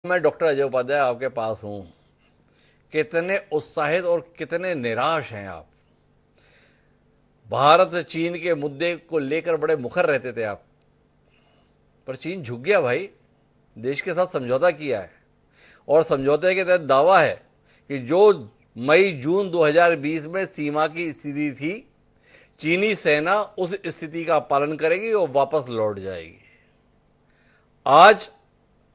मैं डॉक्टर अजय उपाध्याय आपके पास हूं। कितने उत्साहित और कितने निराश हैं आप। भारत चीन के मुद्दे को लेकर बड़े मुखर रहते थे आप, पर चीन झुक गया भाई। देश के साथ समझौता किया है और समझौते के तहत दावा है कि जो मई जून 2020 में सीमा की स्थिति थी, चीनी सेना उस स्थिति का पालन करेगी और वापस लौट जाएगी। आज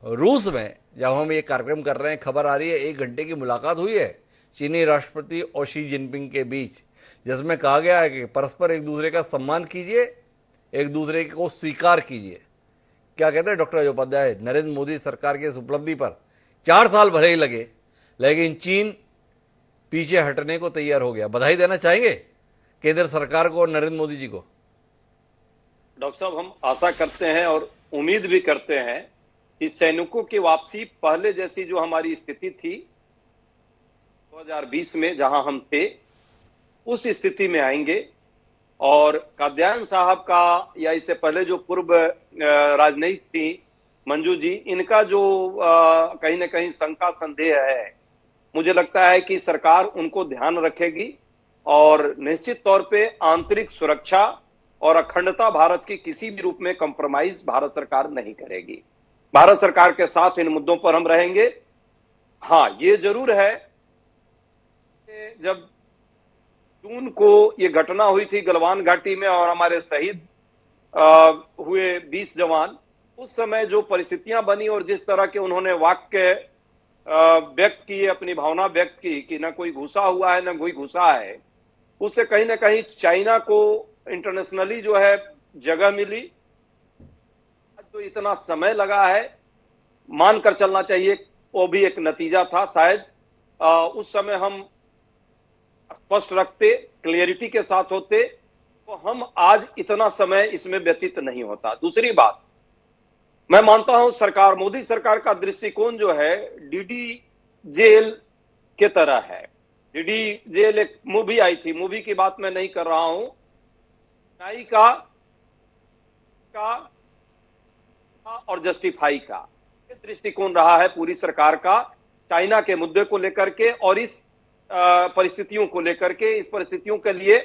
रूस में जब हम ये कार्यक्रम कर रहे हैं, खबर आ रही है 1 घंटे की मुलाकात हुई है चीनी राष्ट्रपति और शी जिनपिंग के बीच, जिसमें कहा गया है कि परस्पर एक दूसरे का सम्मान कीजिए, एक दूसरे को स्वीकार कीजिए। क्या कहते हैं डॉक्टर अजय उपाध्याय, नरेंद्र मोदी सरकार की इस उपलब्धि पर 4 साल भले ही लगे, लेकिन चीन पीछे हटने को तैयार हो गया। बधाई देना चाहेंगे केंद्र सरकार को और नरेंद्र मोदी जी को? डॉक्टर साहब, हम आशा करते हैं और उम्मीद भी करते हैं कि सैनिकों की वापसी पहले जैसी जो हमारी स्थिति थी 2020 में जहां हम थे, उस स्थिति में आएंगे। और कात्यायन साहब का या इससे पहले जो पूर्व राजनयिक थी मंजू जी, इनका जो कहीं ना कहीं शंका संदेह है, मुझे लगता है कि सरकार उनको ध्यान रखेगी और निश्चित तौर पे आंतरिक सुरक्षा और अखंडता भारत की किसी भी रूप में कंप्रोमाइज भारत सरकार नहीं करेगी। भारत सरकार के साथ इन मुद्दों पर हम रहेंगे। हाँ, ये जरूर है कि जब जून को ये घटना हुई थी गलवान घाटी में और हमारे शहीद हुए 20 जवान, उस समय जो परिस्थितियां बनी और जिस तरह के उन्होंने वाक्य व्यक्त किए, अपनी भावना व्यक्त की कि ना कोई घुसा हुआ है ना कोई घुसा है, उससे कहीं ना कहीं चाइना को इंटरनेशनली जो है जगह मिली। तो इतना समय लगा है, मानकर चलना चाहिए वो भी एक नतीजा था। शायद उस समय हम स्पष्ट रखते, क्लियरिटी के साथ होते, तो हम आज इतना समय इसमें व्यतीत नहीं होता। दूसरी बात, मैं मानता हूं सरकार, मोदी सरकार का दृष्टिकोण जो है डीडी जेल के तरह है। डीडी जेल एक मूवी आई थी, मूवी की बात मैं नहीं कर रहा हूं, न्याय का और जस्टिफाई का ये दृष्टिकोण रहा है पूरी सरकार का चाइना के मुद्दे को लेकर के और इस परिस्थितियों को लेकर के। इस परिस्थितियों के लिए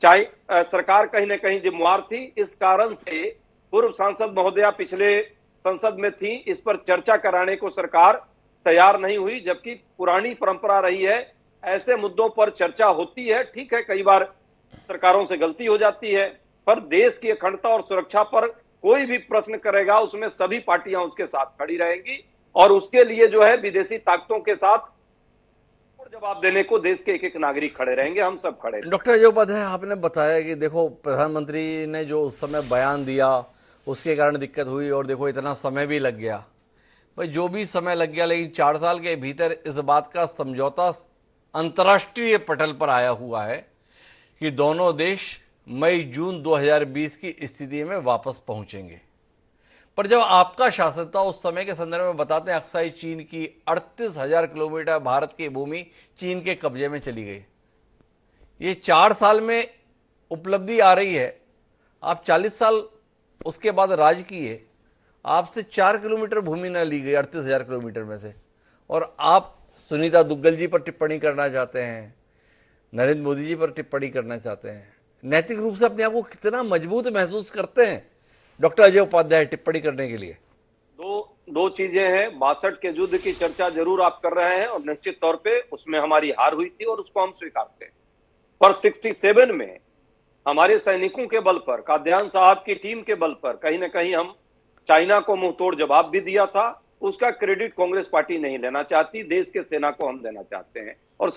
सरकार कहीं ना कहीं जिम्मेवार थी। इस कारण से पूर्व सांसद महोदया पिछले संसद में थी, इस पर चर्चा कराने को सरकार तैयार नहीं हुई, जबकि पुरानी परंपरा रही है ऐसे मुद्दों पर चर्चा होती है। ठीक है, कई बार सरकारों से गलती हो जाती है, पर देश की अखंडता और सुरक्षा पर कोई भी प्रश्न करेगा उसमें सभी पार्टियां उसके साथ खड़ी रहेंगी और उसके लिए जो है विदेशी ताकतों के साथ जवाब देने को देश के एक एक नागरिक खड़े रहेंगे। हम सब खड़े। डॉक्टर अजय उपाध्याय, आपने बताया कि देखो प्रधानमंत्री ने जो उस समय बयान दिया उसके कारण दिक्कत हुई और देखो इतना समय भी लग गया। भाई जो भी समय लग गया, लेकिन 4 साल के भीतर इस बात का समझौता अंतर्राष्ट्रीय पटल पर आया हुआ है कि दोनों देश मई जून 2020 की स्थिति में वापस पहुंचेंगे। पर जब आपका शासन था उस समय के संदर्भ में बताते हैं, अक्साई चीन की 38,000 किलोमीटर भारत की भूमि चीन के कब्जे में चली गई। ये 4 साल में उपलब्धि आ रही है। आप 40 साल उसके बाद राज किए, आपसे 4 किलोमीटर भूमि न ली गई 38,000 किलोमीटर में से, और आप सुनीता दुग्गल जी पर टिप्पणी करना चाहते हैं, नरेंद्र मोदी जी पर टिप्पणी करना चाहते हैं। नैतिक रूप से अपने आप को कितना मजबूत महसूस करते हैं डॉक्टर अजय उपाध्याय टिप्पणी करने के लिए? दो चीजें हैं। 62 के युद्ध की चर्चा जरूर आप कर रहे हैं और निश्चित तौर पे उसमें हमारी हार हुई थी और उसको हम स्वीकारते हैं, पर 67 में हमारे सैनिकों के बल पर, कात्यायन साहब की टीम के बल पर कहीं ना कहीं हम चाइना को मुंह तोड़ जवाब भी दिया था। उसका क्रेडिट कांग्रेस पार्टी नहीं लेना चाहती, देश के सेना को हम देना चाहते हैं। और